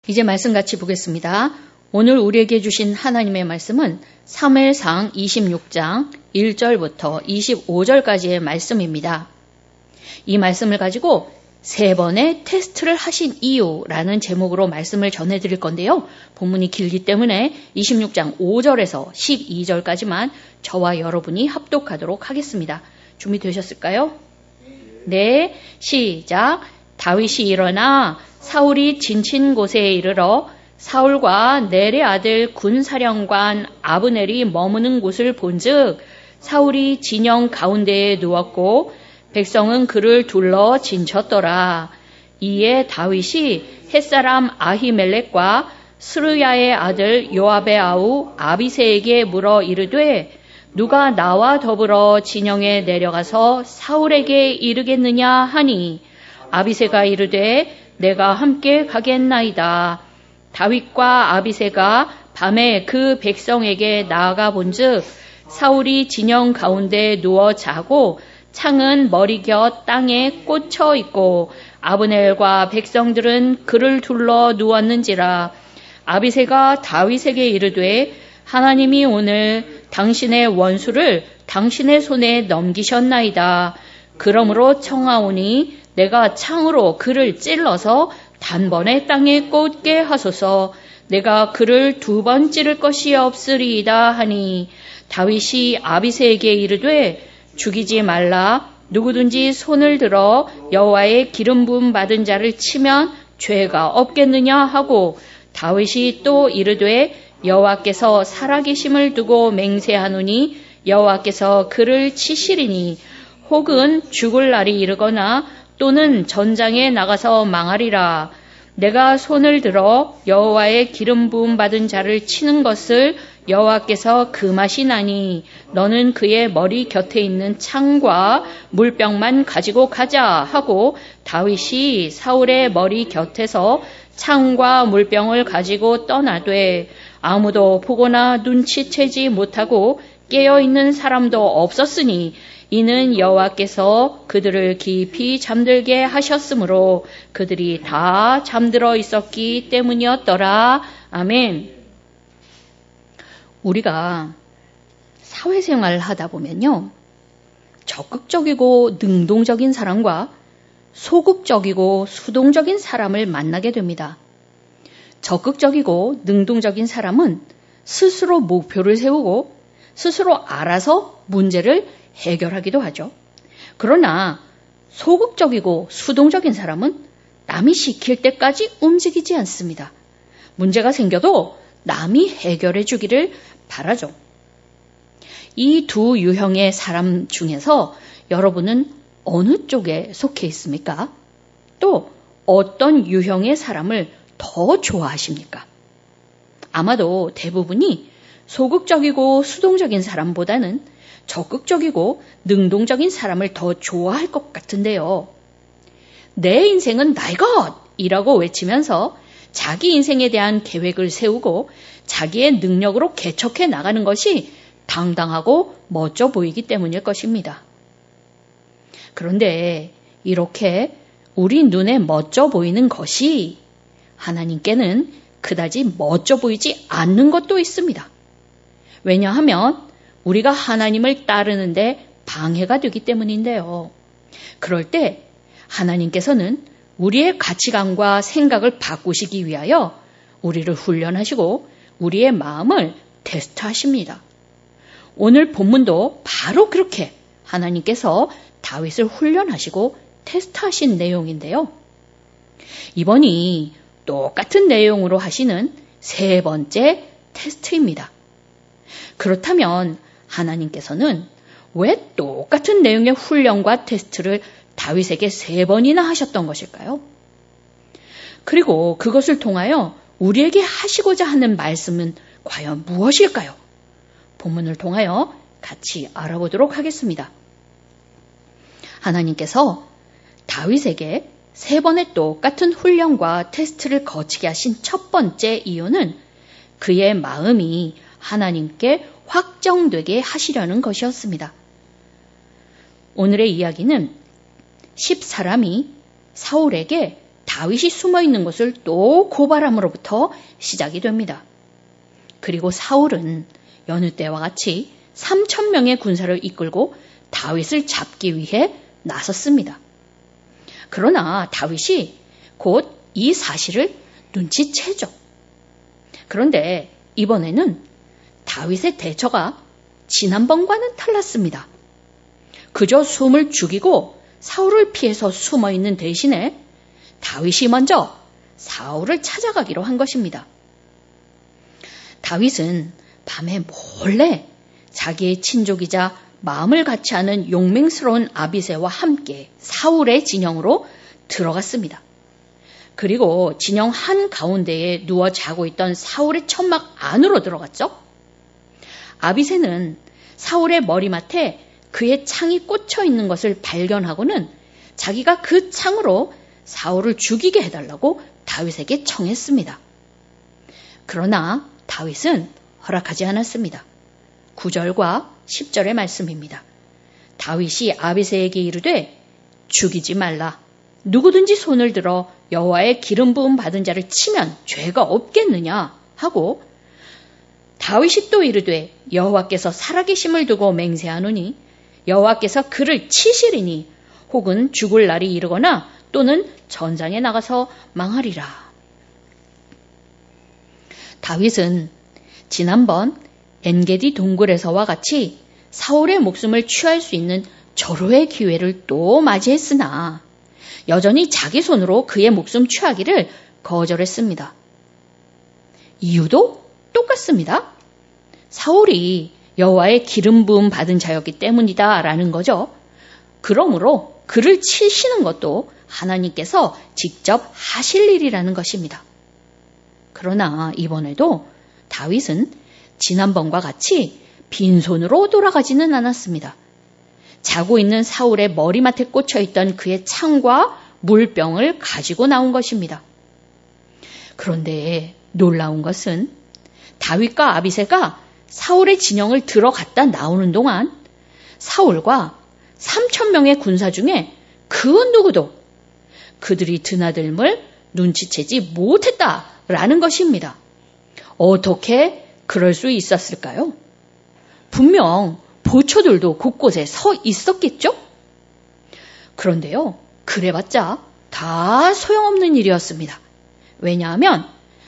이제 말씀 같이 보겠습니다. 오늘 우리에게 주신 하나님의 말씀은 사무엘상 26장 1절부터 25절까지의 말씀입니다. 이 말씀을 가지고 3번의 테스트를 하신 이유라는 제목으로 말씀을 전해드릴 건데요. 본문이 길기 때문에 26장 5절에서 12절까지만 저와 여러분이 합독하도록 하겠습니다. 준비되셨을까요? 네, 시작. 다윗이 일어나 사울이 지친 곳에 이르러 사울과 넬의 아들 군사령관 아브넬이 머무는 곳을 본즉 사울이 진영 가운데에 누웠고 백성은 그를 둘러 진쳤더라. 이에 다윗이 햇사람 아히멜렉과 스루야의 아들 요압의 아우 아비새에게 물어 이르되 누가 나와 더불어 진영에 내려가서 사울에게 이르겠느냐 하니 아비새가 이르되 내가 함께 가겠나이다. 다윗과 아비새가 밤에 그 백성에게 나아가 본즉 사울이 진영 가운데 누워 자고 창은 머리 곁 땅에 꽂혀 있고 아브넬과 백성들은 그를 둘러 누웠는지라. 아비새가 다윗에게 이르되 하나님이 오늘 당신의 원수를 당신의 손에 넘기셨나이다. 그러므로 청하오니 내가 창으로 그를 찔러서 단번에 땅에 꽂게 하소서. 내가 그를 2번 찌를 것이 없으리이다 하니 다윗이 아비새에게 이르되 죽이지 말라. 누구든지 손을 들어 여호와의 기름 부음 받은 자를 치면 죄가 없겠느냐 하고 다윗이 또 이르되 여호와께서 살아계심을 두고 맹세하노니 여호와께서 그를 치시리니 혹은 죽을 날이 이르거나 또는 전장에 나가서 망하리라. 내가 손을 들어 여호와의 기름 부음 받은 자를 치는 것을 여호와께서 금하시나니 너는 그의 머리 곁에 있는 창과 물병만 가지고 가자 하고 다윗이 사울의 머리 곁에서 창과 물병을 가지고 떠나되 아무도 보거나 눈치채지 못하고 깨어있는 사람도 없었으니 이는 여호와께서 그들을 깊이 잠들게 하셨으므로 그들이 다 잠들어 있었기 때문이었더라. 아멘. 우리가 사회생활을 하다 보면요. 적극적이고 능동적인 사람과 소극적이고 수동적인 사람을 만나게 됩니다. 적극적이고 능동적인 사람은 스스로 목표를 세우고 스스로 알아서 문제를 해결하기도 하죠. 그러나 소극적이고 수동적인 사람은 남이 시킬 때까지 움직이지 않습니다. 문제가 생겨도 남이 해결해 주기를 바라죠. 이 두 유형의 사람 중에서 여러분은 어느 쪽에 속해 있습니까? 또 어떤 유형의 사람을 더 좋아하십니까? 아마도 대부분이 소극적이고 수동적인 사람보다는 적극적이고 능동적인 사람을 더 좋아할 것 같은데요. 내 인생은 나의 것이라고 외치면서 자기 인생에 대한 계획을 세우고 자기의 능력으로 개척해 나가는 것이 당당하고 멋져 보이기 때문일 것입니다. 그런데 이렇게 우리 눈에 멋져 보이는 것이 하나님께는 그다지 멋져 보이지 않는 것도 있습니다. 왜냐하면 우리가 하나님을 따르는데 방해가 되기 때문인데요. 그럴 때 하나님께서는 우리의 가치관과 생각을 바꾸시기 위하여 우리를 훈련하시고 우리의 마음을 테스트하십니다. 오늘 본문도 바로 그렇게 하나님께서 다윗을 훈련하시고 테스트하신 내용인데요. 이번이 똑같은 내용으로 하시는 3번째 테스트입니다. 그렇다면 하나님께서는 왜 똑같은 내용의 훈련과 테스트를 다윗에게 3번이나 하셨던 것일까요? 그리고 그것을 통하여 우리에게 하시고자 하는 말씀은 과연 무엇일까요? 본문을 통하여 같이 알아보도록 하겠습니다. 하나님께서 다윗에게 3번의 똑같은 훈련과 테스트를 거치게 하신 첫 번째 이유는 그의 마음이 하나님께 확정되게 하시려는 것이었습니다. 오늘의 이야기는 10사람이 사울에게 다윗이 숨어 있는 것을 또 고발함으로부터 시작이 됩니다. 그리고 사울은 여느 때와 같이 3,000명의 군사를 이끌고 다윗을 잡기 위해 나섰습니다. 그러나 다윗이 곧 이 사실을 눈치채죠. 그런데 이번에는 다윗의 대처가 지난번과는 달랐습니다. 그저 숨을 죽이고 사울을 피해서 숨어 있는 대신에 다윗이 먼저 사울을 찾아가기로 한 것입니다. 다윗은 밤에 몰래 자기의 친족이자 마음을 같이 하는 용맹스러운 아비새와 함께 사울의 진영으로 들어갔습니다. 그리고 진영 한가운데에 누워 자고 있던 사울의 천막 안으로 들어갔죠. 아비새는 사울의 머리맡에 그의 창이 꽂혀 있는 것을 발견하고는 자기가 그 창으로 사울을 죽이게 해달라고 다윗에게 청했습니다. 그러나 다윗은 허락하지 않았습니다. 9절과 10절의 말씀입니다. 다윗이 아비새에게 이르되 죽이지 말라. 누구든지 손을 들어 여호와의 기름 부음 받은 자를 치면 죄가 없겠느냐 하고, 다윗이 또 이르되 여호와께서 살아계심을 두고 맹세하노니 여호와께서 그를 치시리니 혹은 죽을 날이 이르거나 또는 전장에 나가서 망하리라. 다윗은 지난번 엔게디 동굴에서와 같이 사울의 목숨을 취할 수 있는 절호의 기회를 또 맞이했으나 여전히 자기 손으로 그의 목숨 취하기를 거절했습니다. 이유도 똑같습니다. 사울이 여호와의 기름 부음 받은 자였기 때문이다 라는 거죠. 그러므로 그를 치시는 것도 하나님께서 직접 하실 일이라는 것입니다. 그러나 이번에도 다윗은 지난번과 같이 빈손으로 돌아가지는 않았습니다. 자고 있는 사울의 머리맡에 꽂혀있던 그의 창과 물병을 가지고 나온 것입니다. 그런데 놀라운 것은 다윗과 아비새가 사울의 진영을 들어갔다 나오는 동안 사울과 3,000명의 군사 중에 그 누구도 그들이 드나들음을 눈치채지 못했다라는 것입니다. 어떻게 그럴 수 있었을까요? 분명 보초들도 곳곳에 서 있었겠죠? 그런데요, 그래봤자 다 소용없는 일이었습니다. 왜냐하면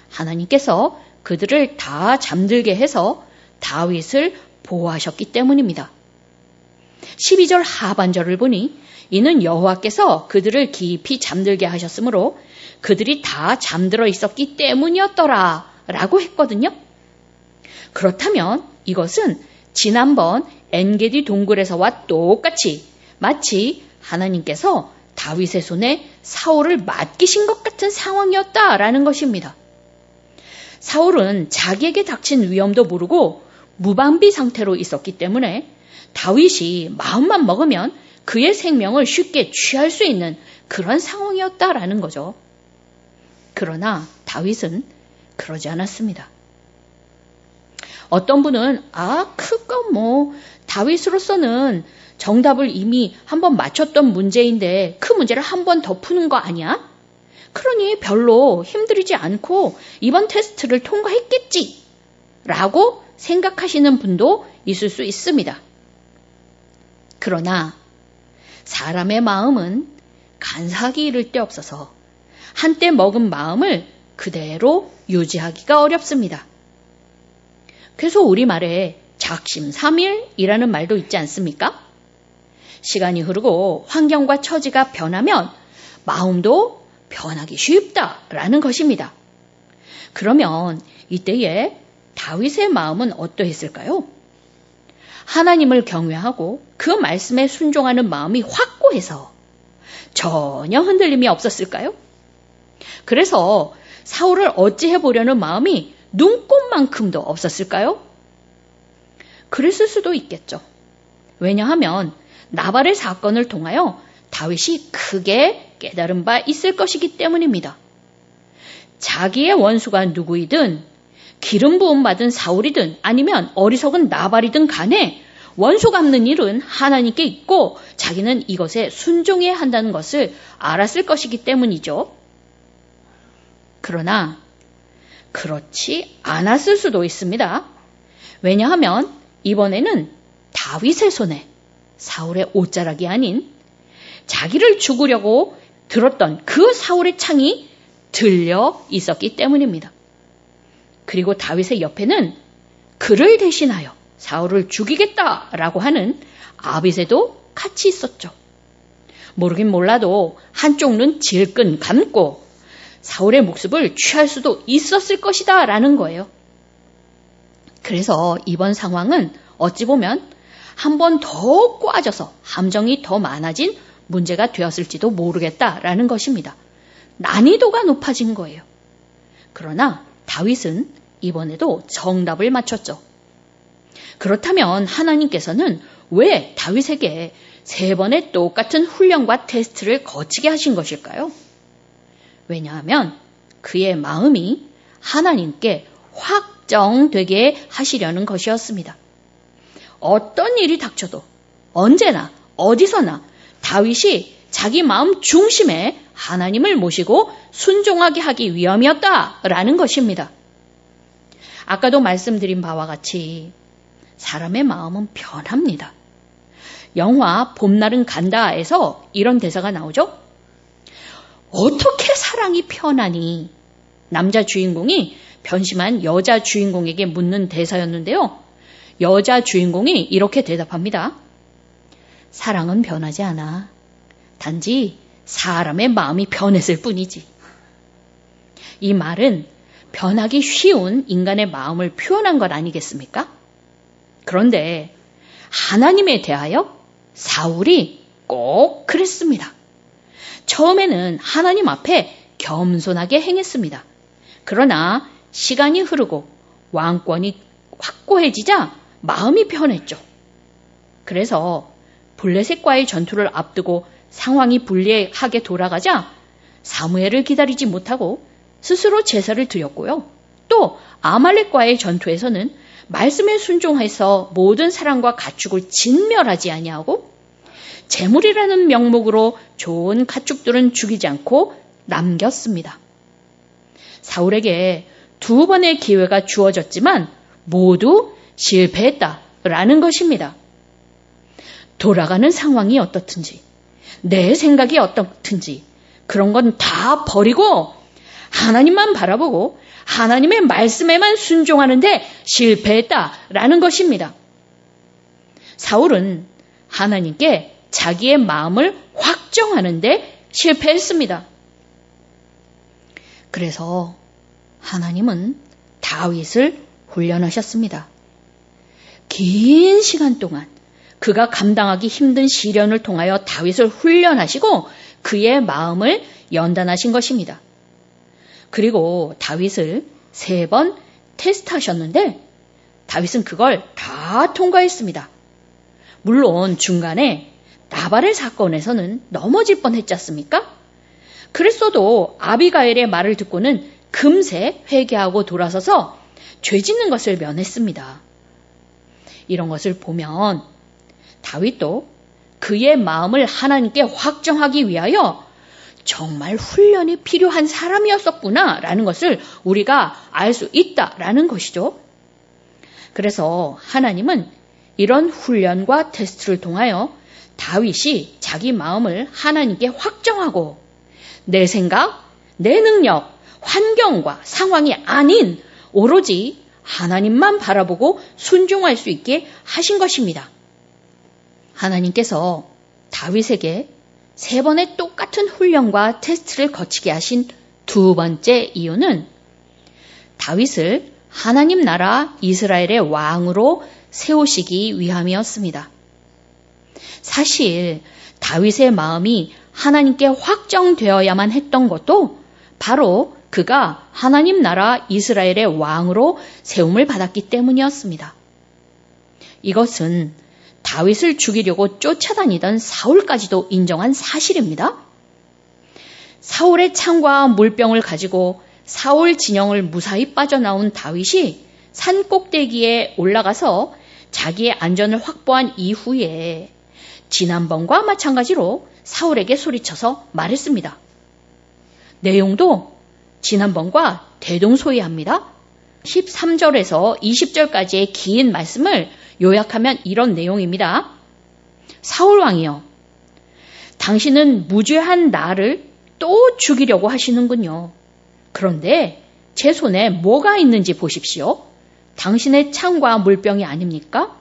하나님께서 그들을 다 잠들게 해서 다윗을 보호하셨기 때문입니다. 12절 하반절을 보니 이는 여호와께서 그들을 깊이 잠들게 하셨으므로 그들이 다 잠들어 있었기 때문이었더라 라고 했거든요. 그렇다면 이것은 지난번 엔게디 동굴에서와 똑같이 마치 하나님께서 다윗의 손에 사울을 맡기신 것 같은 상황이었다라는 것입니다. 사울은 자기에게 닥친 위험도 모르고 무방비 상태로 있었기 때문에 다윗이 마음만 먹으면 그의 생명을 쉽게 취할 수 있는 그런 상황이었다라는 거죠. 그러나 다윗은 그러지 않았습니다. 어떤 분은 그건 다윗으로서는 정답을 이미 한번 맞췄던 문제인데 그 문제를 한 번 더 푸는 거 아니야? 그러니 별로 힘들이지 않고 이번 테스트를 통과했겠지 라고 생각하시는 분도 있을 수 있습니다. 그러나 사람의 마음은 간사하기 이를 데 없어서 한때 먹은 마음을 그대로 유지하기가 어렵습니다. 그래서 우리말에 작심삼일이라는 말도 있지 않습니까? 시간이 흐르고 환경과 처지가 변하면 마음도 변하기 쉽다라는 것입니다. 그러면 이때에 다윗의 마음은 어떠했을까요? 하나님을 경외하고 그 말씀에 순종하는 마음이 확고해서 전혀 흔들림이 없었을까요? 그래서 사울을 어찌해 보려는 마음이 눈꼽만큼도 없었을까요? 그랬을 수도 있겠죠. 왜냐하면 나발의 사건을 통하여 다윗이 크게 깨달은 바 있을 것이기 때문입니다. 자기의 원수가 누구이든 기름 부음 받은 사울이든 아니면 어리석은 나발이든 간에 원수 갚는 일은 하나님께 있고 자기는 이것에 순종해야 한다는 것을 알았을 것이기 때문이죠. 그러나 그렇지 않았을 수도 있습니다. 왜냐하면 이번에는 다윗의 손에 사울의 옷자락이 아닌 자기를 죽으려고 들었던 그 사울의 창이 들려 있었기 때문입니다. 그리고 다윗의 옆에는 그를 대신하여 사울을 죽이겠다라고 하는 아비새도 같이 있었죠. 모르긴 몰라도 한쪽 눈 질끈 감고 사울의 목숨을 취할 수도 있었을 것이다 라는 거예요. 그래서 이번 상황은 어찌 보면 한 번 더 꼬아져서 함정이 더 많아진 문제가 되었을지도 모르겠다라는 것입니다. 난이도가 높아진 거예요. 그러나 다윗은 이번에도 정답을 맞췄죠. 그렇다면 하나님께서는 왜 다윗에게 3번의 똑같은 훈련과 테스트를 거치게 하신 것일까요? 왜냐하면 그의 마음이 하나님께 확정되게 하시려는 것이었습니다. 어떤 일이 닥쳐도 언제나 어디서나 다윗이 자기 마음 중심에 하나님을 모시고 순종하게 하기 위함이었다라는 것입니다. 아까도 말씀드린 바와 같이 사람의 마음은 변합니다. 영화 봄날은 간다에서 이런 대사가 나오죠. 어떻게 사랑이 편하니? 남자 주인공이 변심한 여자 주인공에게 묻는 대사였는데요. 여자 주인공이 이렇게 대답합니다. 사랑은 변하지 않아. 단지 사람의 마음이 변했을 뿐이지. 이 말은 변하기 쉬운 인간의 마음을 표현한 것 아니겠습니까? 그런데 하나님에 대하여 사울이 꼭 그랬습니다. 처음에는 하나님 앞에 겸손하게 행했습니다. 그러나 시간이 흐르고 왕권이 확고해지자 마음이 변했죠. 그래서 블레셋과의 전투를 앞두고 상황이 불리하게 돌아가자 사무엘을 기다리지 못하고 스스로 제사를 드렸고요. 또 아말렉과의 전투에서는 말씀에 순종해서 모든 사람과 가축을 진멸하지 아니하고 제물이라는 명목으로 좋은 가축들은 죽이지 않고 남겼습니다. 사울에게 2번의 기회가 주어졌지만 모두 실패했다라는 것입니다. 돌아가는 상황이 어떻든지 내 생각이 어떻든지 그런 건 다 버리고 하나님만 바라보고 하나님의 말씀에만 순종하는데 실패했다라는 것입니다. 사울은 하나님께 자기의 마음을 확정하는데 실패했습니다. 그래서 하나님은 다윗을 훈련하셨습니다. 긴 시간 동안 그가 감당하기 힘든 시련을 통하여 다윗을 훈련하시고 그의 마음을 연단하신 것입니다. 그리고 다윗을 3번 테스트하셨는데 다윗은 그걸 다 통과했습니다. 물론 중간에 나발의 사건에서는 넘어질 뻔했지 않습니까? 그랬어도 아비가일의 말을 듣고는 금세 회개하고 돌아서서 죄 짓는 것을 면했습니다. 이런 것을 보면 다윗도 그의 마음을 하나님께 확정하기 위하여 정말 훈련이 필요한 사람이었었구나라는 것을 우리가 알 수 있다라는 것이죠. 그래서 하나님은 이런 훈련과 테스트를 통하여 다윗이 자기 마음을 하나님께 확정하고 내 생각, 내 능력, 환경과 상황이 아닌 오로지 하나님만 바라보고 순종할 수 있게 하신 것입니다. 하나님께서 다윗에게 3번의 똑같은 훈련과 테스트를 거치게 하신 2번째 이유는 다윗을 하나님 나라 이스라엘의 왕으로 세우시기 위함이었습니다. 사실 다윗의 마음이 하나님께 확정되어야만 했던 것도 바로 그가 하나님 나라 이스라엘의 왕으로 세움을 받았기 때문이었습니다. 이것은 다윗을 죽이려고 쫓아다니던 사울까지도 인정한 사실입니다. 사울의 창과 물병을 가지고 사울 진영을 무사히 빠져나온 다윗이 산 꼭대기에 올라가서 자기의 안전을 확보한 이후에 지난번과 마찬가지로 사울에게 소리쳐서 말했습니다. 내용도 지난번과 대동소이합니다. 13절에서 20절까지의 긴 말씀을 요약하면 이런 내용입니다. 사울왕이여, 당신은 무죄한 나를 또 죽이려고 하시는군요. 그런데 제 손에 뭐가 있는지 보십시오. 당신의 창과 물병이 아닙니까?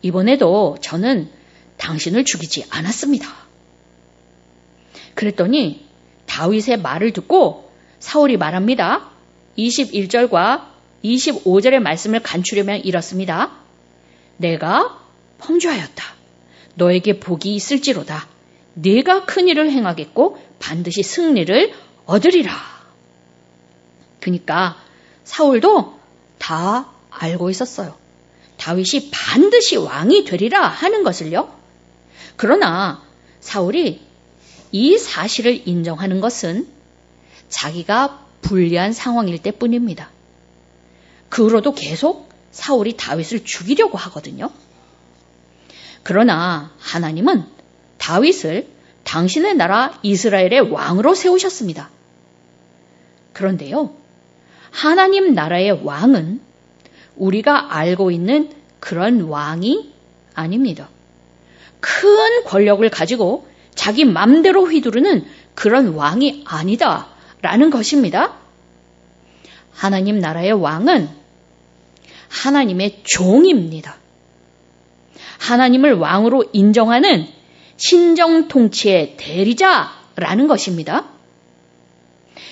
이번에도 저는 당신을 죽이지 않았습니다. 그랬더니 다윗의 말을 듣고 사울이 말합니다. 21절과 25절의 말씀을 간추려면 이렇습니다. 내가 범죄하였다. 너에게 복이 있을지로다. 네가 큰 일을 행하겠고 반드시 승리를 얻으리라. 그러니까 사울도 다 알고 있었어요. 다윗이 반드시 왕이 되리라 하는 것을요. 그러나 사울이 이 사실을 인정하는 것은 자기가 불리한 상황일 때뿐입니다. 그 후로도 계속 사울이 다윗을 죽이려고 하거든요. 그러나 하나님은 다윗을 당신의 나라 이스라엘의 왕으로 세우셨습니다. 그런데요, 하나님 나라의 왕은 우리가 알고 있는 그런 왕이 아닙니다. 큰 권력을 가지고 자기 맘대로 휘두르는 그런 왕이 아니다라는 것입니다. 하나님 나라의 왕은 하나님의 종입니다. 하나님을 왕으로 인정하는 신정 통치의 대리자라는 것입니다.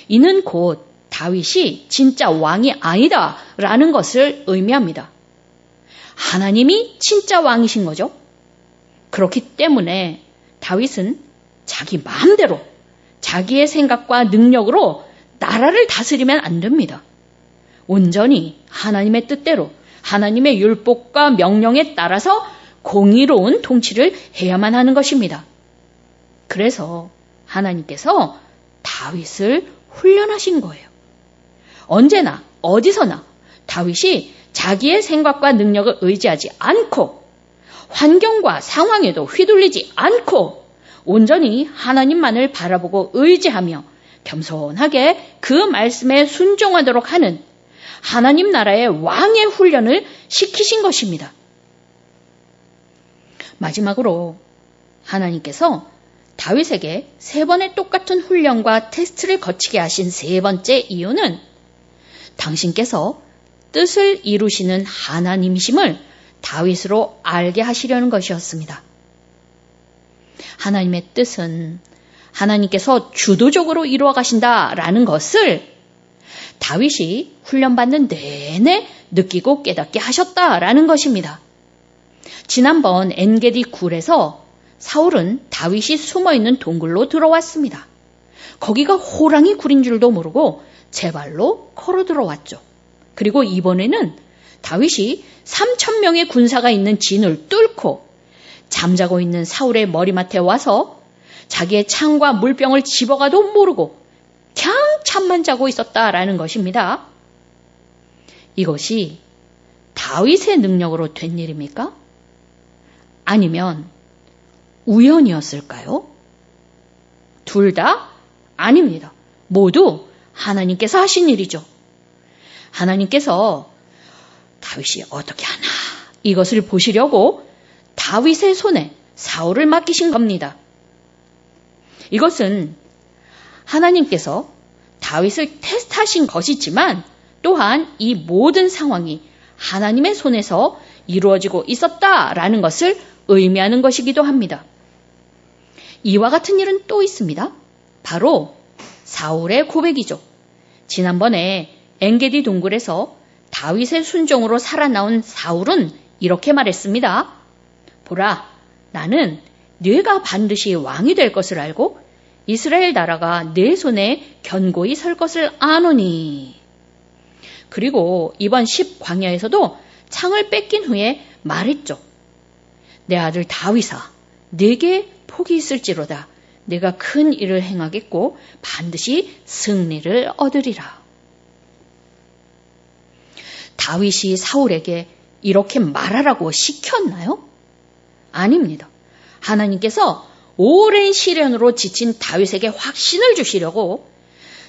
이는 곧 다윗이 진짜 왕이 아니다라는 것을 의미합니다. 하나님이 진짜 왕이신 거죠. 그렇기 때문에 다윗은 자기 마음대로 자기의 생각과 능력으로 나라를 다스리면 안 됩니다. 온전히 하나님의 뜻대로 하나님의 율법과 명령에 따라서 공의로운 통치를 해야만 하는 것입니다. 그래서 하나님께서 다윗을 훈련하신 거예요. 언제나 어디서나 다윗이 자기의 생각과 능력을 의지하지 않고 환경과 상황에도 휘둘리지 않고 온전히 하나님만을 바라보고 의지하며 겸손하게 그 말씀에 순종하도록 하는 하나님 나라의 왕의 훈련을 시키신 것입니다. 마지막으로 하나님께서 다윗에게 3번의 똑같은 훈련과 테스트를 거치게 하신 3번째 이유는 당신께서 뜻을 이루시는 하나님이심을 다윗으로 알게 하시려는 것이었습니다. 하나님의 뜻은 하나님께서 주도적으로 이루어 가신다라는 것을 다윗이 훈련받는 내내 느끼고 깨닫게 하셨다라는 것입니다. 지난번 엔게디 굴에서 사울은 다윗이 숨어있는 동굴로 들어왔습니다. 거기가 호랑이 굴인 줄도 모르고 제 발로 걸어 들어왔죠. 그리고 이번에는 다윗이 3,000명의 군사가 있는 진을 뚫고 잠자고 있는 사울의 머리맡에 와서 자기의 창과 물병을 집어가도 모르고 그냥 잠만 자고 있었다라는 것입니다. 이것이 다윗의 능력으로 된 일입니까? 아니면 우연이었을까요? 둘 다 아닙니다. 모두 하나님께서 하신 일이죠. 하나님께서 다윗이 어떻게 하나 이것을 보시려고 다윗의 손에 사울을 맡기신 겁니다. 이것은 하나님께서 다윗을 테스트하신 것이지만 또한 이 모든 상황이 하나님의 손에서 이루어지고 있었다라는 것을 의미하는 것이기도 합니다. 이와 같은 일은 또 있습니다. 바로 사울의 고백이죠. 지난번에 엔게디 동굴에서 다윗의 순종으로 살아나온 사울은 이렇게 말했습니다. 보라, 나는 네가 반드시 왕이 될 것을 알고 이스라엘 나라가 내 손에 견고히 설 것을 아노니. 그리고 이번 10광야에서도 창을 뺏긴 후에 말했죠. 내 아들 다윗아, 네게 복이 있을지로다. 내가 큰 일을 행하겠고 반드시 승리를 얻으리라. 다윗이 사울에게 이렇게 말하라고 시켰나요? 아닙니다. 하나님께서 오랜 시련으로 지친 다윗에게 확신을 주시려고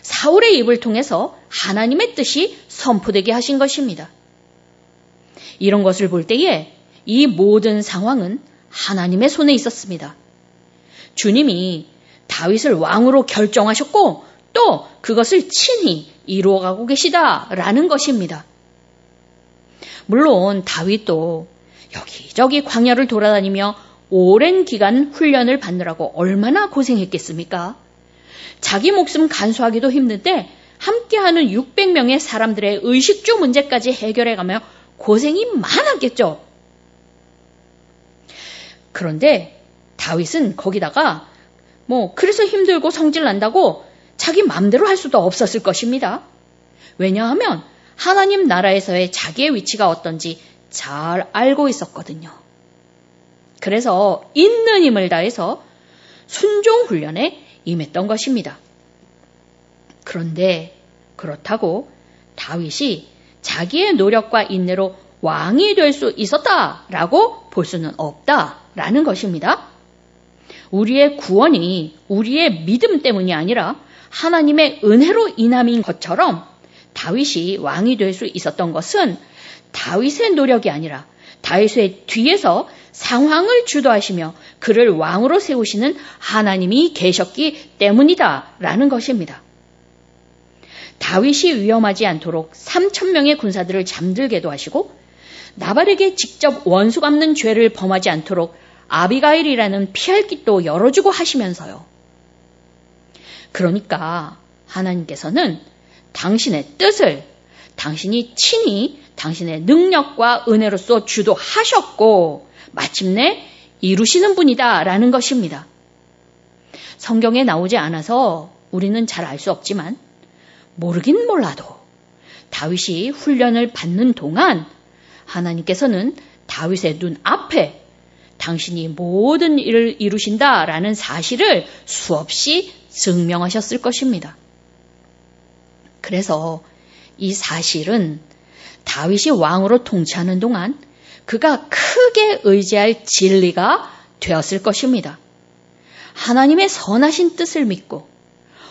사울의 입을 통해서 하나님의 뜻이 선포되게 하신 것입니다. 이런 것을 볼 때에 이 모든 상황은 하나님의 손에 있었습니다. 주님이 다윗을 왕으로 결정하셨고 또 그것을 친히 이루어가고 계시다라는 것입니다. 물론 다윗도 여기저기 광야를 돌아다니며 오랜 기간 훈련을 받느라고 얼마나 고생했겠습니까? 자기 목숨 간수하기도 힘든데 함께하는 600명의 사람들의 의식주 문제까지 해결해가며 고생이 많았겠죠. 그런데 다윗은 거기다가 그래서 힘들고 성질 난다고 자기 마음대로 할 수도 없었을 것입니다. 왜냐하면 하나님 나라에서의 자기의 위치가 어떤지 잘 알고 있었거든요. 그래서 있는 힘을 다해서 순종 훈련에 임했던 것입니다. 그런데 그렇다고 다윗이 자기의 노력과 인내로 왕이 될 수 있었다라고 볼 수는 없다라는 것입니다. 우리의 구원이 우리의 믿음 때문이 아니라 하나님의 은혜로 인함인 것처럼 다윗이 왕이 될 수 있었던 것은 다윗의 노력이 아니라 다윗의 뒤에서 상황을 주도하시며 그를 왕으로 세우시는 하나님이 계셨기 때문이다라는 것입니다. 다윗이 위험하지 않도록 3,000명의 군사들을 잠들게도 하시고 나발에게 직접 원수 갚는 죄를 범하지 않도록 아비가일이라는 피할 길도 열어주고 하시면서요. 그러니까 하나님께서는 당신의 뜻을 당신이 친히 당신의 능력과 은혜로서 주도하셨고 마침내 이루시는 분이다라는 것입니다. 성경에 나오지 않아서 우리는 잘 알 수 없지만 모르긴 몰라도 다윗이 훈련을 받는 동안 하나님께서는 다윗의 눈 앞에 당신이 모든 일을 이루신다라는 사실을 수없이 증명하셨을 것입니다. 그래서 이 사실은 다윗이 왕으로 통치하는 동안 그가 크게 의지할 진리가 되었을 것입니다. 하나님의 선하신 뜻을 믿고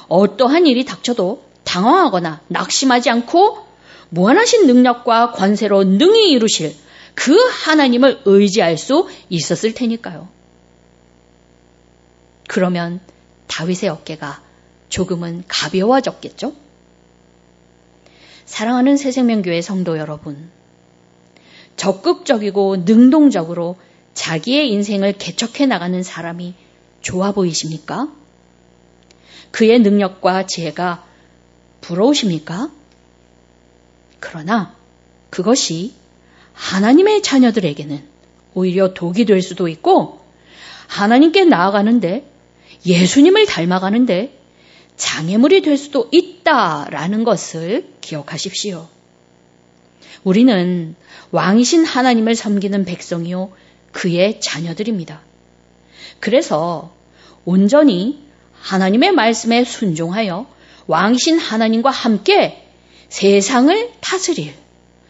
어떠한 일이 닥쳐도 당황하거나 낙심하지 않고 무한하신 능력과 권세로 능히 이루실 그 하나님을 의지할 수 있었을 테니까요. 그러면 다윗의 어깨가 조금은 가벼워졌겠죠? 사랑하는 새생명교회 성도 여러분, 적극적이고 능동적으로 자기의 인생을 개척해 나가는 사람이 좋아 보이십니까? 그의 능력과 지혜가 부러우십니까? 그러나 그것이 하나님의 자녀들에게는 오히려 독이 될 수도 있고 하나님께 나아가는데 예수님을 닮아가는데 장애물이 될 수도 있다라는 것을 기억하십시오. 우리는 왕이신 하나님을 섬기는 백성이요 그의 자녀들입니다. 그래서 온전히 하나님의 말씀에 순종하여 왕이신 하나님과 함께 세상을 다스릴,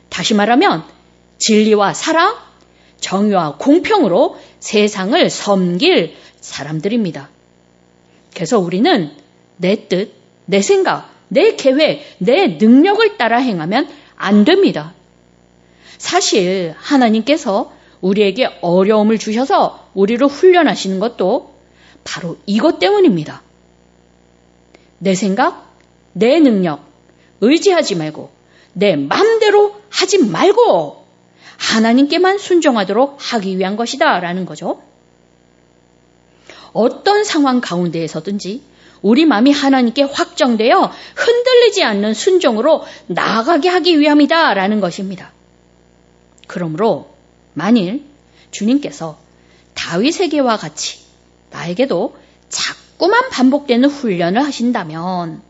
다시 말하면 진리와 사랑, 정의와 공평으로 세상을 섬길 사람들입니다. 그래서 우리는 내 뜻, 내 생각, 내 계획, 내 능력을 따라 행하면 안 됩니다. 사실 하나님께서 우리에게 어려움을 주셔서 우리를 훈련하시는 것도 바로 이것 때문입니다. 내 생각, 내 능력 의지하지 말고 내 마음대로 하지 말고 하나님께만 순종하도록 하기 위한 것이다 라는 거죠. 어떤 상황 가운데에서든지 우리 마음이 하나님께 확정되어 흔들리지 않는 순종으로 나아가게 하기 위함이다 라는 것입니다. 그러므로 만일 주님께서 다윗에게와 같이 나에게도 자꾸만 반복되는 훈련을 하신다면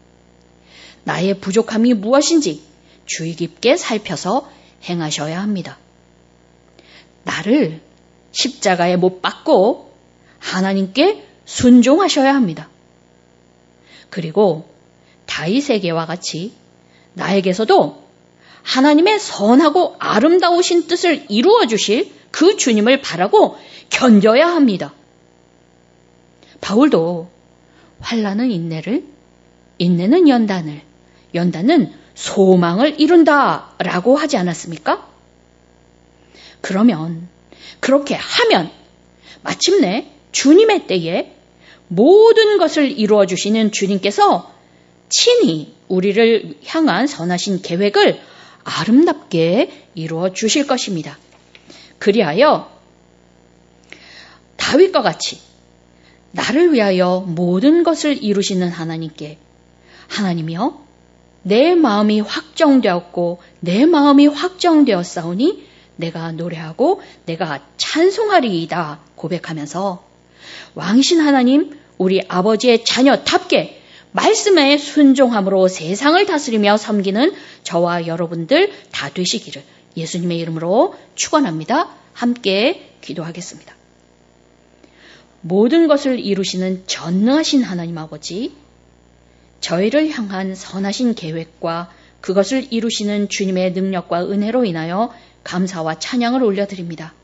나의 부족함이 무엇인지 주의 깊게 살펴서 행하셔야 합니다. 나를 십자가에 못 박고 하나님께 순종하셔야 합니다. 그리고 다윗에게와 같이 나에게서도 하나님의 선하고 아름다우신 뜻을 이루어 주실 그 주님을 바라고 견뎌야 합니다. 바울도 환난은 인내를, 인내는 연단을, 연단은 소망을 이룬다 라고 하지 않았습니까? 그러면 그렇게 하면 마침내 주님의 때에 모든 것을 이루어 주시는 주님께서 친히 우리를 향한 선하신 계획을 아름답게 이루어 주실 것입니다. 그리하여 다윗과 같이 나를 위하여 모든 것을 이루시는 하나님께 하나님이여 내 마음이 확정되었고 내 마음이 확정되었사오니 내가 노래하고 내가 찬송하리이다 고백하면서 왕이신 하나님 우리 아버지의 자녀답게 말씀에 순종함으로 세상을 다스리며 섬기는 저와 여러분들 다 되시기를 예수님의 이름으로 축원합니다. 함께 기도하겠습니다. 모든 것을 이루시는 전능하신 하나님 아버지, 저희를 향한 선하신 계획과 그것을 이루시는 주님의 능력과 은혜로 인하여 감사와 찬양을 올려드립니다.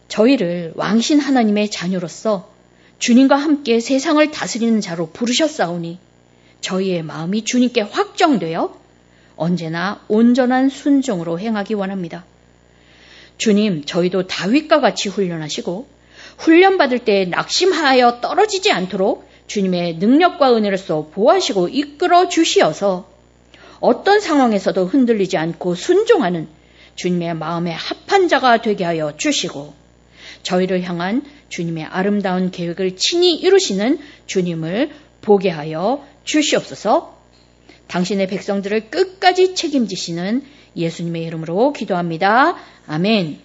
저희를 왕신 하나님의 자녀로서 주님과 함께 세상을 다스리는 자로 부르셨사오니 저희의 마음이 주님께 확정되어 언제나 온전한 순종으로 행하기 원합니다. 주님, 저희도 다윗과 같이 훈련하시고 훈련받을 때 낙심하여 떨어지지 않도록 주님의 능력과 은혜로서 보호하시고 이끌어 주시어서 어떤 상황에서도 흔들리지 않고 순종하는 주님의 마음에 합한 자가 되게 하여 주시고 저희를 향한 주님의 아름다운 계획을 친히 이루시는 주님을 보게 하여 주시옵소서. 당신의 백성들을 끝까지 책임지시는 예수님의 이름으로 기도합니다. 아멘.